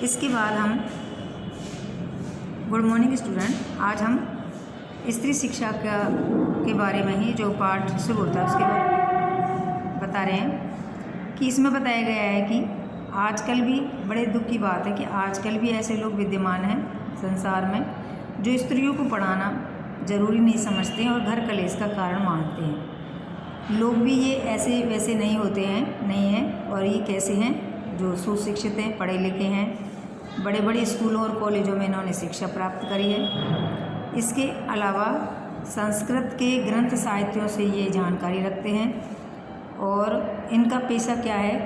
इसके बाद हम गुड मॉर्निंग स्टूडेंट, आज हम स्त्री शिक्षा के बारे में ही जो पाठ शुरू होता है उसके बाद बता रहे हैं कि इसमें बताया गया है कि आजकल भी बड़े दुख की बात है कि आजकल भी ऐसे लोग विद्यमान हैं संसार में जो स्त्रियों को पढ़ाना ज़रूरी नहीं समझते हैं और घर कलेश का कारण मानते हैं। लोग भी ये ऐसे वैसे नहीं होते हैं, नहीं हैं। और ये कैसे हैं? जो सुशिक्षित हैं, पढ़े लिखे हैं, बड़े बड़े स्कूलों और कॉलेजों में इन्होंने शिक्षा प्राप्त करी है। इसके अलावा संस्कृत के ग्रंथ साहित्यों से ये जानकारी रखते हैं और इनका पेशा क्या है?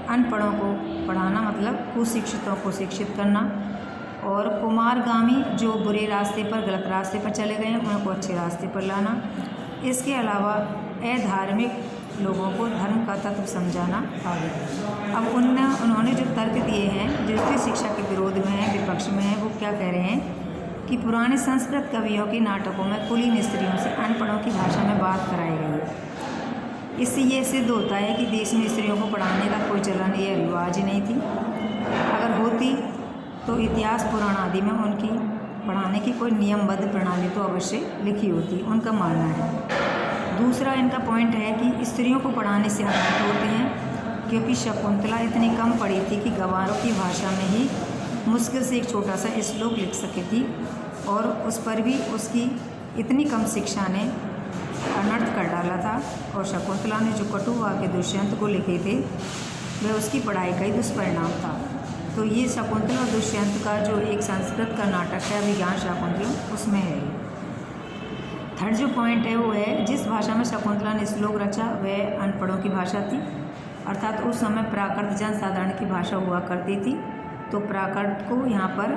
अनपढ़ों को पढ़ाना, मतलब कुशिक्षितों को शिक्षित करना, और कुमारगामी जो बुरे रास्ते पर, गलत रास्ते पर चले गए हैं उनको अच्छे रास्ते पर लाना। इसके अलावा अधार्मिक लोगों को धर्म का तत्व समझाना आगे। अब उन्होंने जो तर्क दिए हैं जो स्त्री शिक्षा के विरोध में है, विपक्ष में है, वो क्या कह रहे हैं कि पुराने संस्कृत कवियों के नाटकों में कुलीन स्त्रियों से अनपढ़ों की भाषा में बात कराई गई है। इससे ये सिद्ध होता है कि देश में स्त्रियों को पढ़ाने का कोई चलन या रिवाज ही नहीं थी। अगर होती तो इतिहास पुराण आदि में उनकी पढ़ाने की कोई नियमबद्ध प्रणाली तो अवश्य लिखी होती, उनका मानना है। दूसरा इनका पॉइंट है कि स्त्रियों को पढ़ाने से हर्षित होते हैं क्योंकि शकुंतला इतनी कम पढ़ी थी कि गंवारों की भाषा में ही मुश्किल से एक छोटा सा श्लोक लिख सकी थी, और उस पर भी उसकी इतनी कम शिक्षा ने अनर्थ कर डाला था। और शकुंतला ने जो कटु वाक्य दुष्यंत को लिखे थे वह उसकी पढ़ाई का ही दुष्परिणाम था। तो ये शकुंतला और दुष्यंत का जो एक संस्कृत का नाटक है अभिज्ञान शाकुंतलम, उसमें है। थर्ड जो पॉइंट है वो है जिस भाषा में शकुंतला ने श्लोक रचा वह अनपढ़ों की भाषा थी, अर्थात उस समय प्राकृत जनसाधारण की भाषा हुआ करती थी। तो प्राकृत को यहाँ पर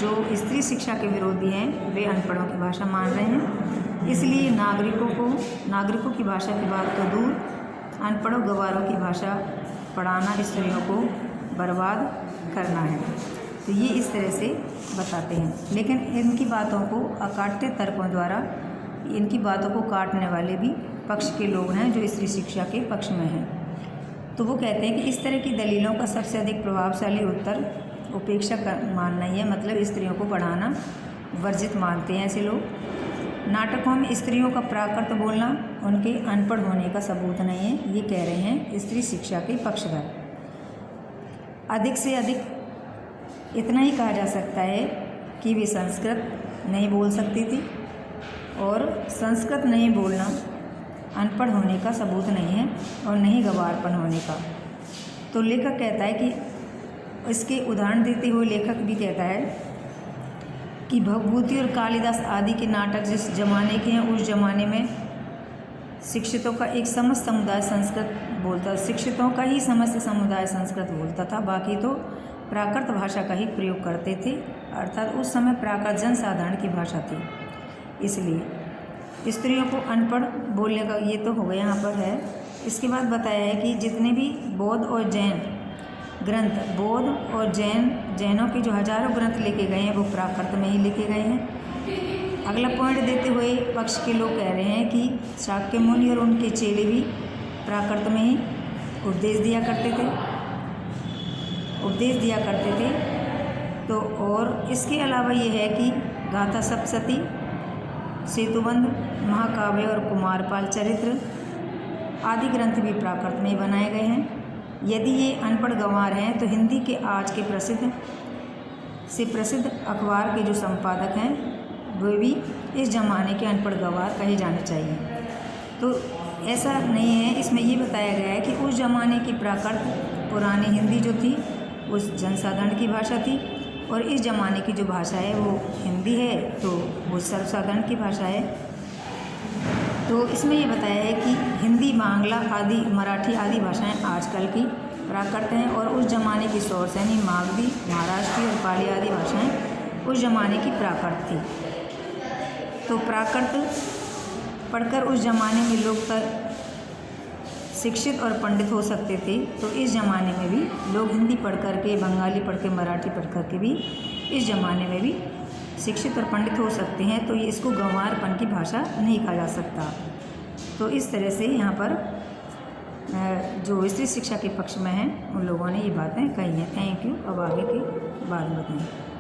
जो स्त्री शिक्षा के विरोधी हैं वे अनपढ़ों की भाषा मान रहे हैं। इसलिए नागरिकों की भाषा की बात तो दूर, अनपढ़ों गंवारों की भाषा पढ़ाना स्त्रियों को बर्बाद करना है। तो ये इस तरह से बताते हैं, लेकिन इनकी बातों को अकाट्य तर्कों द्वारा, इनकी बातों को काटने वाले भी पक्ष के लोग हैं जो स्त्री शिक्षा के पक्ष में हैं। तो वो कहते हैं कि इस तरह की दलीलों का सबसे अधिक प्रभावशाली उत्तर उपेक्षा मानना ही है, मतलब स्त्रियों को पढ़ाना वर्जित मानते हैं ऐसे लोग। नाटकों में स्त्रियों का प्राकृत बोलना उनके अनपढ़ होने का सबूत नहीं है, ये कह रहे हैं स्त्री शिक्षा के पक्षधर। अधिक से अधिक इतना ही कहा जा सकता है कि वे संस्कृत नहीं बोल सकती थी, और संस्कृत नहीं बोलना अनपढ़ होने का सबूत नहीं है और नहीं गंवारपन होने का। तो लेखक कहता है कि इसके उदाहरण देते हुए लेखक भी कहता है कि भवभूति और कालिदास आदि के नाटक जिस जमाने के हैं उस जमाने में शिक्षितों का एक समस्त समुदाय संस्कृत बोलता, शिक्षितों का ही समस्त समुदाय संस्कृत बोलता था, बाकी तो प्राकृत भाषा का ही प्रयोग करते थे, अर्थात उस समय प्राकृत जनसाधारण की भाषा थी। इसलिए स्त्रियों को अनपढ़ बोलने का ये तो हो गया यहाँ पर है। इसके बाद बताया है कि जितने भी बौद्ध और जैन ग्रंथ, बौद्ध और जैनों के जो हजारों ग्रंथ लिखे गए हैं वो प्राकृत में ही लिखे गए हैं। अगला पॉइंट देते हुए पक्ष के लोग कह रहे हैं कि शाक्य मुनि और उनके चेले भी प्राकृत में ही उपदेश दिया करते थे। तो और इसके अलावा ये है कि गाथा सप्तशती, सेतुबंध, महाकाव्य और कुमारपाल चरित्र आदि ग्रंथ भी प्राकृत में ही बनाए गए हैं। यदि ये अनपढ़ गंवार हैं तो हिंदी के आज के प्रसिद्ध अखबार के जो संपादक हैं वे भी इस जमाने के अनपढ़ गंवार कहे जाने चाहिए। तो ऐसा नहीं है, इसमें ये बताया गया है कि उस जमाने की प्राकृत पुरानी हिंदी जो थी उस जनसाधारण की भाषा थी, और इस ज़माने की जो भाषा है वो हिंदी है तो वो सर्वसाधारण की भाषा है। तो इसमें ये बताया है कि हिंदी, बांग्ला आदि, मराठी आदि भाषाएं आजकल की प्राकृत हैं, और उस ज़माने की सोर्स यानी मागधी, महाराष्ट्री और पाली आदि भाषाएं उस ज़माने की प्राकृत थी। तो प्राकृत पढ़कर उस ज़माने में लोग शिक्षित और पंडित हो सकते थे, तो इस ज़माने में भी लोग हिंदी पढ़ कर के, बंगाली पढ़ के, मराठी पढ़ कर के भी इस ज़माने में भी शिक्षित और पंडित हो सकते हैं। तो ये इसको गंवारपन की भाषा नहीं कहा जा सकता। तो इस तरह से यहाँ पर जो स्त्री शिक्षा के पक्ष में हैं उन लोगों ने ये बातें कही हैं। Thank you. अब आगे की बात बताएं।